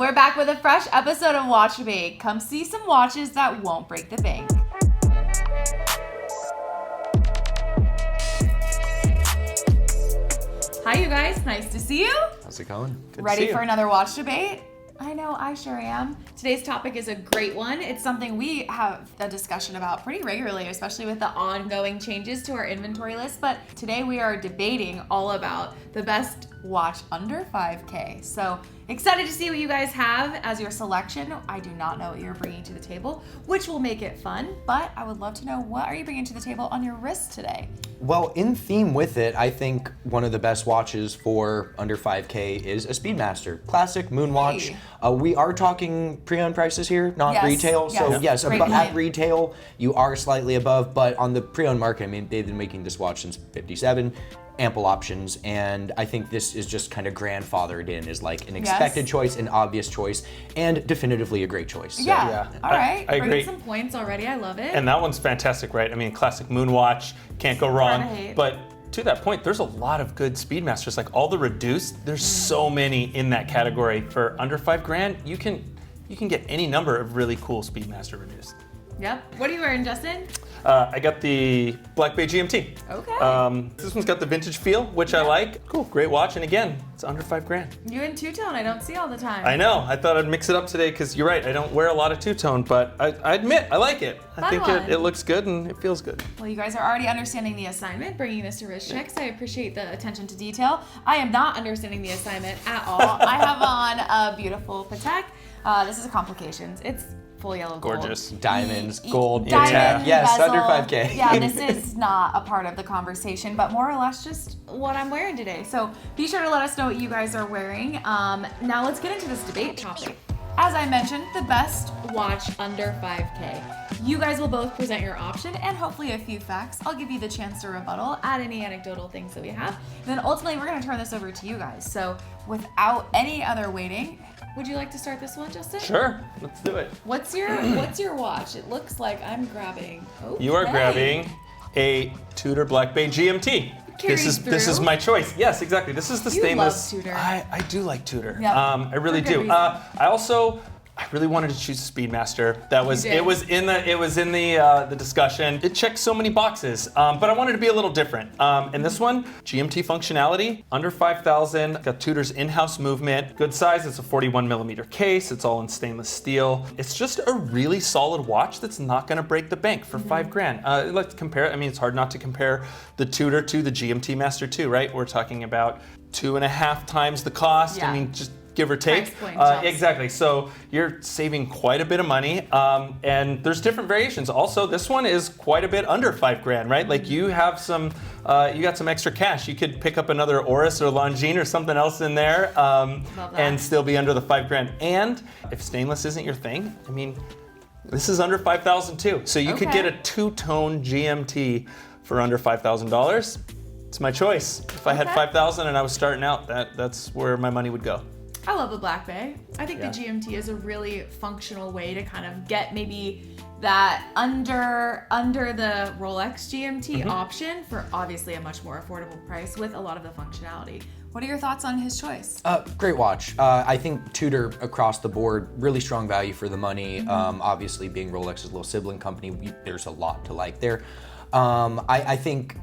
We're back with a fresh episode of Watch Debate. Come see some watches that won't break the bank. Hi, you guys. Nice to see you. How's it going? Good Ready to see for you. another watch debate? I know, I sure am. Today's topic is a great one. It's something we have a discussion about pretty regularly, especially with the ongoing changes to our inventory list. But today we are debating all about the best watch under 5K. So excited to see what you guys have as your selection. I do not know what you're bringing to the table, which will make it fun, but I would love to know, what are you bringing to the table on your wrist today? Well, in theme with it, I think one of the best watches for under 5K is a Speedmaster. Classic moon watch. Hey. We are talking pre-owned prices here, not Yes, retail. yes. So yes, Great at point. retail, you are slightly above, but on the pre-owned market, I mean, they've been making this watch since 57. Ample options, and I think this is just kind of grandfathered in as like an expected choice, an obvious choice, and definitively a great choice. So. Yeah. All right. I agree. Bringing some points already. I love it. And that one's fantastic, right? I mean, classic moon watch, can't go wrong. Right. But to that point, there's a lot of good Speedmasters. Like all the reduced, there's so many in that category. For under $5,000, you can get any number of really cool Speedmaster reduced. Yep. What are you wearing, Justin? I got the Black Bay GMT. Okay. This one's got the vintage feel, which I like. Cool, great watch, and again, it's under $5,000. You in two-tone, I don't see all the time. I know. I thought I'd mix it up today because you're right. I don't wear a lot of two-tone, but I admit I like it. I Fun think one. it looks good and it feels good. Well, you guys are already understanding the assignment, bringing this to wrist checks. I appreciate the attention to detail. I am not understanding the assignment at all. I have on a beautiful Patek. This is a complications. It's full yellow gold. Gorgeous. Diamonds, gold, Diamond, yes, bezel. under 5K. Yeah, this is not a part of the conversation, but more or less just what I'm wearing today. So be sure to let us know what you guys are wearing. Now let's get into this debate topic. As I mentioned, the best watch under 5K. You guys will both present your option and hopefully a few facts. I'll give you the chance to rebuttal, add any anecdotal things that we have. Then ultimately, we're going to turn this over to you guys. So without any other waiting, would you like to start this one, Justin? Sure, let's do it. What's your watch? It looks like I'm grabbing. You are Okay. grabbing a Tudor Black Bay GMT. Carries This is through. my choice. Yes, exactly. This is the You stainless. love Tudor. I do like Tudor. Yep. I really For good do. reason. I really wanted to choose a Speedmaster. That was did. it was in the discussion. It checked so many boxes, but I wanted to be a little different. And this one, GMT functionality, under 5,000. Got Tudor's in-house movement, good size. It's a 41mm case. It's all in stainless steel. It's just a really solid watch that's not going to break the bank for $5,000. Let's compare it. I mean, it's hard not to compare the Tudor to the GMT Master 2, right? We're talking about 2.5 times the cost. Yeah. I mean, just give or take. Price point jumps. Exactly. So you're saving quite a bit of money, and there's different variations. Also, this one is quite a bit under $5,000, right? Like you have some, you got some extra cash. You could pick up another Oris or Longines or something else in there, and still be under the $5,000. And if stainless isn't your thing, I mean, this is under $5,000 too. So you could Okay. get a two-tone GMT for under $5,000. It's my choice. If I had Okay. $5,000 and I was starting out, that's where my money would go. I love the Black Bay. I think Yeah. the GMT is a really functional way to kind of get maybe that under the Rolex GMT option for obviously a much more affordable price with a lot of the functionality. What are your thoughts on his choice? Great watch. I think Tudor across the board, really strong value for the money. Obviously, being Rolex's little sibling company, there's a lot to like there. I think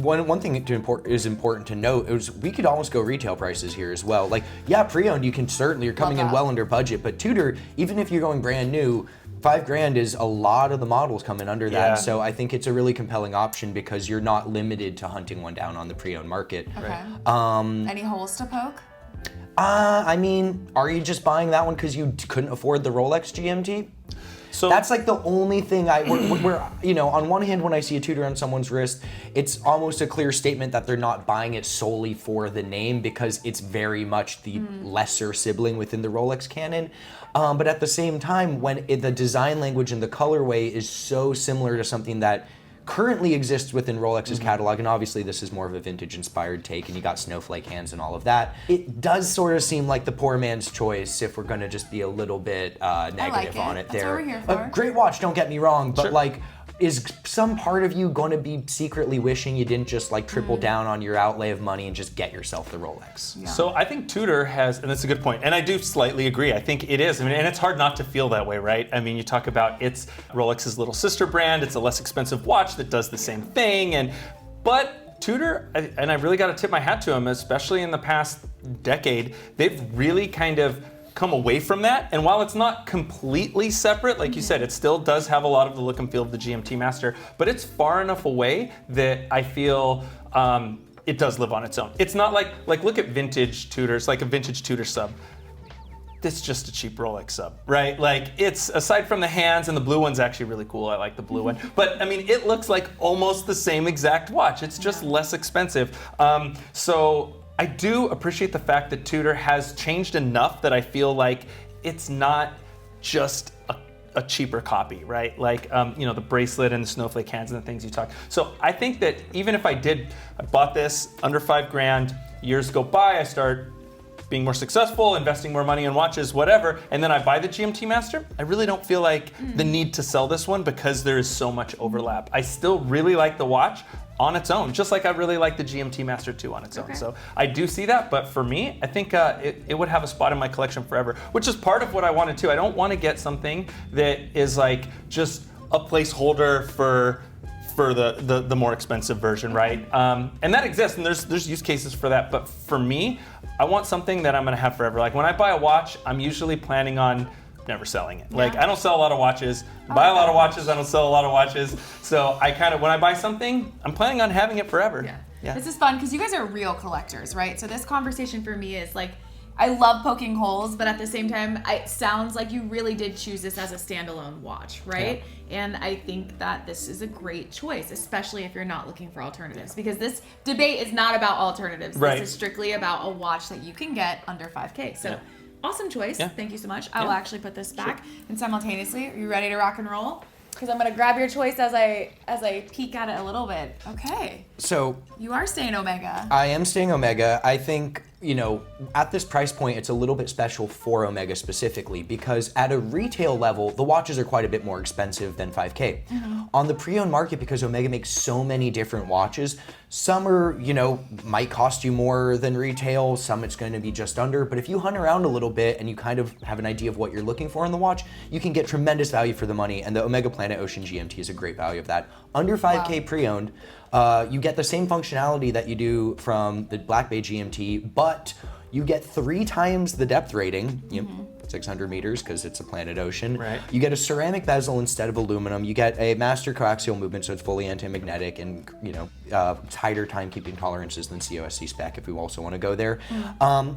one thing is important to note is we could almost go retail prices here as well. Like, yeah, pre-owned, you're coming in well under budget, but Tudor, even if you're going brand new, $5,000 is a lot of the models coming under that. Yeah. So I think it's a really compelling option because you're not limited to hunting one down on the pre-owned market. Okay. Any holes to poke? I mean, are you just buying that one because you couldn't afford the Rolex GMT? So That's like the only thing where, you know, on one hand, when I see a Tudor on someone's wrist, it's almost a clear statement that they're not buying it solely for the name because it's very much the lesser sibling within the Rolex canon. But at the same time, when the design language and the colorway is so similar to something that currently exists within Rolex's catalog, and obviously this is more of a vintage-inspired take, and you got snowflake hands and all of that. It does sort of seem like the poor man's choice if we're going to just be a little bit negative on it That's there. what we're here for. Great watch, don't get me wrong, but Sure. like, is some part of you going to be secretly wishing you didn't just like triple down on your outlay of money and just get yourself the Rolex? Yeah. So I think Tudor has, and that's a good point, and I do slightly agree. I think it is. I mean, and it's hard not to feel that way, right? I mean, you talk about it's Rolex's little sister brand. It's a less expensive watch that does the same thing, but Tudor, and I really got to tip my hat to them, especially in the past decade, they've really kind of come away from that. And while it's not completely separate, like you said, it still does have a lot of the look and feel of the GMT Master, but it's far enough away that I feel it does live on its own. It's not like look at vintage Tudors, like a vintage Tudor sub. It's just a cheap Rolex sub, right? Like it's, aside from the hands, and the blue one's actually really cool. I like the blue one. But I mean, it looks like almost the same exact watch. It's just less expensive. So I do appreciate the fact that Tudor has changed enough that I feel like it's not just a cheaper copy, right? Like, the bracelet and the snowflake hands and the things you talk. So I think that even if I bought this under $5,000, years go by, I start being more successful, investing more money in watches, whatever, and then I buy the GMT Master, I really don't feel like the need to sell this one because there is so much overlap. I still really like the watch on its own, just like I really like the GMT Master 2 on its own. So I do see that, but for me, I think it would have a spot in my collection forever, which is part of what I wanted to. I don't want to get something that is like just a placeholder for the more expensive version, right? And that exists, and there's use cases for that. But for me, I want something that I'm gonna have forever. Like when I buy a watch, I'm usually planning on never selling it. Like I don't sell a lot of watches. Buy a lot of watches, I don't sell a lot of watches. So I kind of, when I buy something, I'm planning on having it forever. Yeah. This is fun because you guys are real collectors, right? So this conversation for me is like, I love poking holes, but at the same time, it sounds like you really did choose this as a standalone watch, right? Yeah. And I think that this is a great choice, especially if you're not looking for alternatives, because this debate is not about alternatives. Right. This is strictly about a watch that you can get under $5K. So awesome choice. Yeah. Thank you so much. I will actually put this back. And simultaneously, are you ready to rock and roll? Because I'm gonna grab your choice as I peek at it a little bit. Okay. So you are staying Omega. I am staying Omega. I think, at this price point, it's a little bit special for Omega specifically because at a retail level, the watches are quite a bit more expensive than $5K. On the pre-owned market, because Omega makes so many different watches, some are, might cost you more than retail, some it's going to be just under, but if you hunt around a little bit and you kind of have an idea of what you're looking for in the watch, you can get tremendous value for the money, and the Omega Planet Ocean GMT is a great value of that. Under 5K pre-owned, you get the same functionality that you do from the Black Bay GMT, but you get 3 times the depth rating, 600 meters because it's a Planet Ocean. Right. You get a ceramic bezel instead of aluminum. You get a master coaxial movement, so it's fully anti-magnetic and tighter timekeeping tolerances than COSC spec if we also want to go there.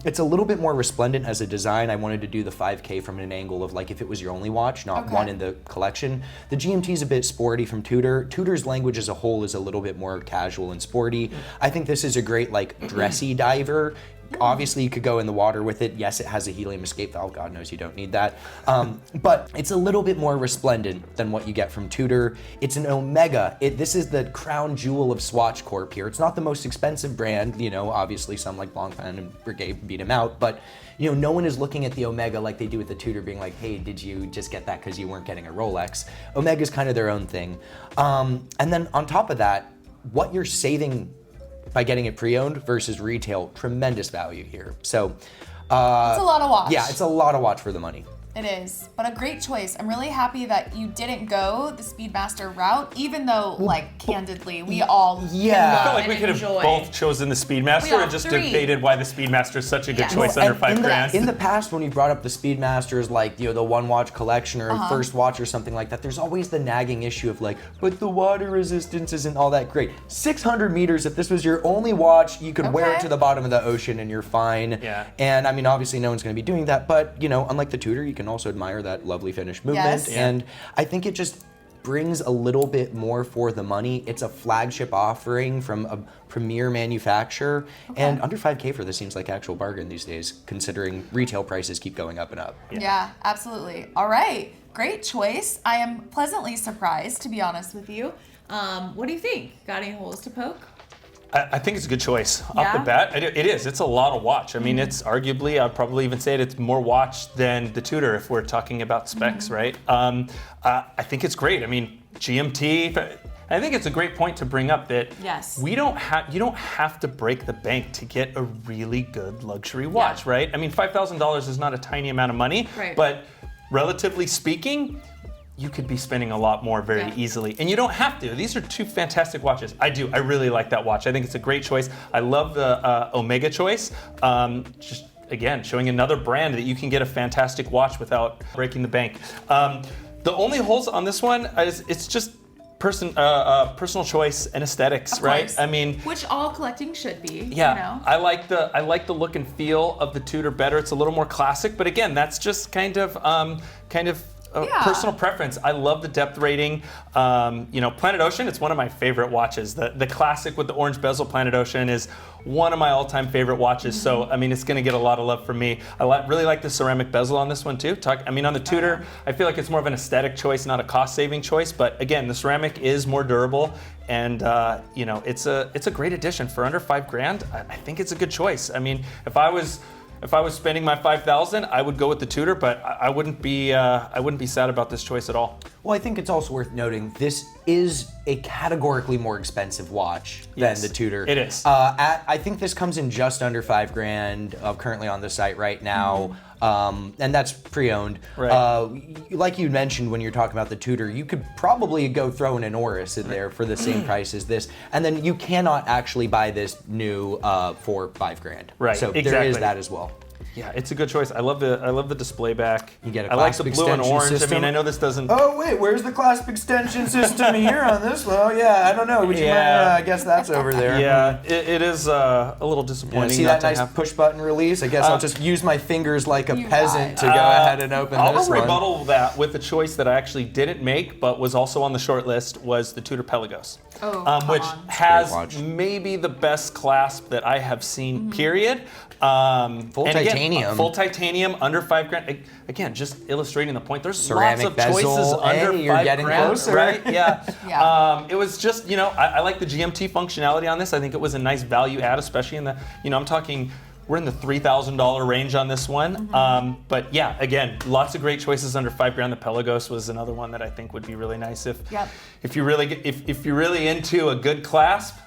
It's a little bit more resplendent as a design. I wanted to do the 5K from an angle of like if it was your only watch, not one in the collection. The GMT is a bit sporty from Tudor. Tudor's language as a whole is a little bit more casual and sporty. I think this is a great like dressy diver. Obviously, you could go in the water with it. Yes, it has a Helium Escape Valve. God knows you don't need that. But it's a little bit more resplendent than what you get from Tudor. It's an Omega. This is the crown jewel of Swatch Corp here. It's not the most expensive brand. Obviously some like Blancpain and Breguet beat him out. But, no one is looking at the Omega like they do with the Tudor being like, hey, did you just get that because you weren't getting a Rolex? Omega's kind of their own thing. And then on top of that, what you're saving by getting it pre-owned versus retail, tremendous value here. So it's a lot of watch. Yeah, it's a lot of watch for the money. It is, but a great choice. I'm really happy that you didn't go the Speedmaster route, even though, candidly, we all I feel like we could enjoy. have both chosen the Speedmaster and just debated why the Speedmaster is such a good choice under $5,000. In the past, when you brought up the Speedmasters, like the one watch collection or first watch or something like that, there's always the nagging issue of like, but the water resistance isn't all that great. 600 meters, if this was your only watch, you could wear it to the bottom of the ocean and you're fine. Yeah. And I mean, obviously no one's gonna be doing that, but unlike the Tudor, you can also admire that lovely finished movement. And I think it just brings a little bit more for the money. It's a flagship offering from a premier manufacturer, and under 5K for this seems like actual bargain these days, considering retail prices keep going up and up. Yeah, absolutely. All right, great choice. I am pleasantly surprised, to be honest with you. What do you think? Got any holes to poke? I think it's a good choice. Off Yeah? the bat, it is. It's a lot of watch. I mean, it's arguably, I'd probably even say it's more watch than the Tudor if we're talking about specs, right? I think it's great. I mean, GMT, I think it's a great point to bring up that Yes. you don't have to break the bank to get a really good luxury watch, Yeah. right? I mean, $5,000 is not a tiny amount of money, Right. but relatively speaking, you could be spending a lot more very easily. And you don't have to. These are two fantastic watches. I really like that watch. I think it's a great choice. I love the Omega choice. Just again, showing another brand that you can get a fantastic watch without breaking the bank. The only holes on this one is it's just personal choice and aesthetics, Of right? course. I mean, Which all collecting should be. yeah, You know? I like the look and feel of the Tudor better. It's a little more classic, but again, that's just kind of personal preference. I love the depth rating. Planet Ocean, it's one of my favorite watches. The classic with the orange bezel Planet Ocean is one of my all-time favorite watches. So, I mean, it's going to get a lot of love from me. I really like the ceramic bezel on this one too. On the Tudor, I feel like it's more of an aesthetic choice, not a cost-saving choice. But again, the ceramic is more durable, and it's a great addition for under $5,000. I think it's a good choice. I mean, if I was spending my $5,000, I would go with the Tudor, but I wouldn't be sad about this choice at all. Well, I think it's also worth noting this is a categorically more expensive watch than the Tudor. It is. I think this comes in just under $5,000 currently on the site right now, and that's pre-owned. Right. Like you mentioned when you're talking about the Tudor, you could probably go throw an Oris in there for the same price as this, and then you cannot actually buy this new for $5,000. Right. So there exactly. is that as well. Yeah, it's a good choice. I love the display back. You get a I like the clasp blue and extension orange. system. I mean, I know this doesn't. Oh wait, where's the clasp extension system here on this? Well, yeah, I don't know. Would you mind? I guess that's over there. Yeah, it is a little disappointing. See not that nice to have... push button release? I guess I'll just use my fingers like a You peasant to lie. go ahead and open I'll this one. rebuttal that with a choice that I actually didn't make, but was also on the short list, was the Tudor Pelagos. Oh, come which on. has watch. maybe the best clasp that I have seen, period. Full titanium. Full titanium, under $5,000. Again, just illustrating the point. There's Ceramic lots of bezel. choices under Hey, you're getting $5,000, closer. right? Yeah. Yeah. It was just, I like the GMT functionality on this. I think it was a nice value add, especially in the, I'm talking, we're in the $3,000 range on this one. But yeah, again, lots of great choices under $5,000. The Pelagos was another one that I think would be really nice if you're really into a good clasp.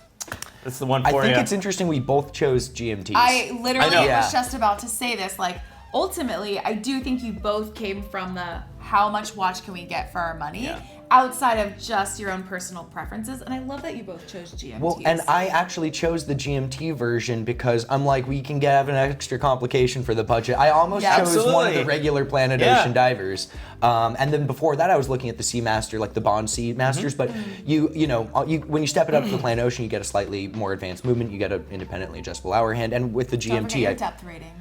That's the one for you. I think it's interesting we both chose GMTs. I literally know. was just about to say this. Like, ultimately, I do think you both came from the how much watch can we get for our money outside of just your own personal preferences. And I love that you both chose GMTs. Well, and I actually chose the GMT version because I'm like, we can have an extra complication for the budget. I almost chose one of Absolutely. the regular Planet Ocean divers. And then before that, I was looking at the Seamaster, like the Bond Seamasters. But when you step it up to the Planet Ocean, you get a slightly more advanced movement. You get an independently adjustable hour hand. And with the Don't forget GMT, your depth rating.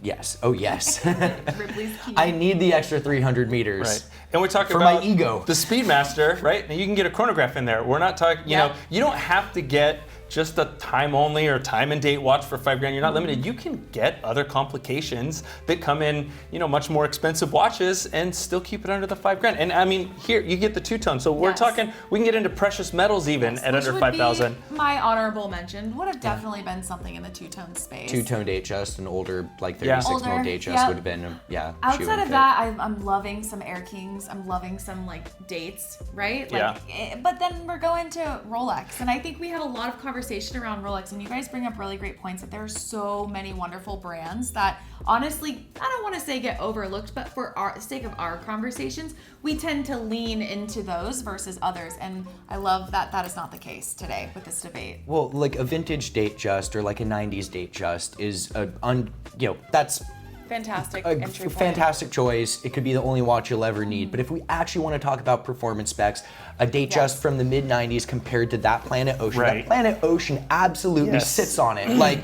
yes. Oh, yes. Ripley's key. I need the extra 300 meters. Right. And we're talking For about my ego. the Speedmaster, right? Now you can get a chronograph in there. We're not talking, you don't have to get just a time only or time and date watch for $5,000. You're not limited. You can get other complications that come in, much more expensive watches and still keep it under the $5,000. And I mean, here you get the two-tone. So we're talking, we can get into precious metals even at Which under would be $5,000. my honorable mention would have definitely been something in the two-tone space. Two-tone date just, an older, like 36 mil Older, date just yep. would have been, Outside of that, I'm loving some Air Kings. I'm loving some dates, right? But then we're going to Rolex, and I think we had a lot of conversation around Rolex, and you guys bring up really great points that there are so many wonderful brands that honestly, I don't want to say get overlooked, but for the sake of our conversations, we tend to lean into those versus others, and I love that that is not the case today with this debate. Well, like a vintage date just or like a 90s date just is that's Fantastic a entry point. fantastic choice. It could be the only watch you'll ever need. But if we actually want to talk about performance specs, a date just from the mid 90s compared to that Planet Ocean, that Planet Ocean absolutely sits on it. Like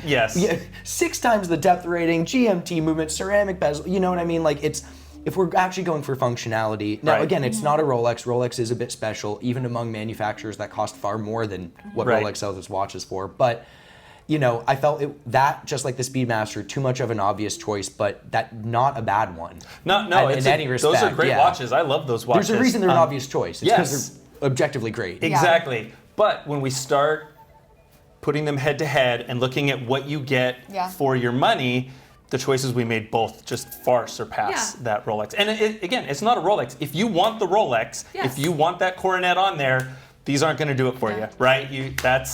6 times the depth rating, GMT movement, ceramic bezel. You know what I mean? Like if we're actually going for functionality, now again, it's not a Rolex. Rolex is a bit special, even among manufacturers that cost far more than what Rolex sells its watches for. But I felt that just like the Speedmaster, too much of an obvious choice, but that not a bad one. No, in any respect. Those are great watches. I love those watches. There's a reason they're an obvious choice. It's because they're objectively great. Exactly. But when we start putting them head to head and looking at what you get for your money, the choices we made both just far surpass that Rolex. And again, it's not a Rolex. If you want the Rolex, if you want that coronet on there, these aren't going to do it for you, right? But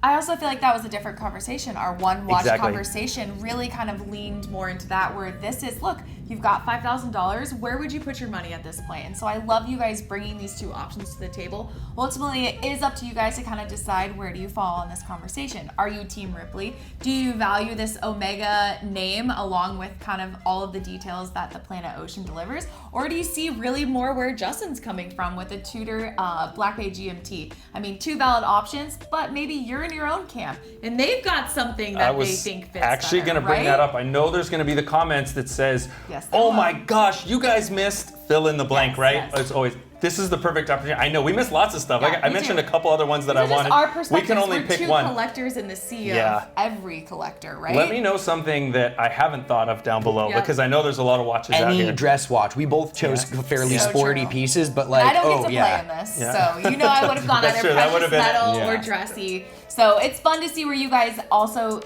I also feel like that was a different conversation. Our one watch conversation really kind of leaned more into that, where this is, look, you've got $5,000. Where would you put your money at this point? And so I love you guys bringing these two options to the table. Ultimately, it is up to you guys to kind of decide, where do you fall in this conversation? Are you Team Ripley? Do you value this Omega name along with kind of all of the details that the Planet Ocean delivers? Or do you see really more where Justin's coming from with the Tudor Black Bay GMT? I mean, two valid options, but maybe you're in your own camp and they've got something that they think fits actually better, going to bring that up. I know there's going to be the comments that says, oh my gosh, you guys missed fill in the blank, right? It's always, this is the perfect opportunity. I know we missed lots of stuff. I mentioned a couple other ones that I wanted. We can only pick one. We're two collectors in the sea of every collector, right? Let me know something that I haven't thought of down below, because I know there's a lot of watches out here. Any dress watch. We both chose fairly sporty pieces, but like, I don't get to play in this, so you know I would have gone either precious metal or dressy. So it's fun to see where you guys also,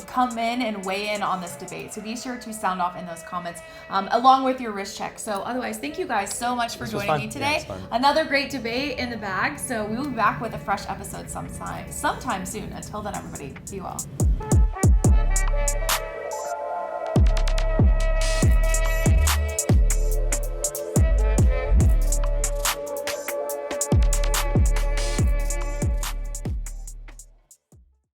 come in and weigh in on this debate. So be sure to sound off in those comments along with your wrist check. So otherwise, thank you guys so much for joining me today. Another great debate in the bag. So we will be back with a fresh episode sometime soon. Until then, everybody, be well.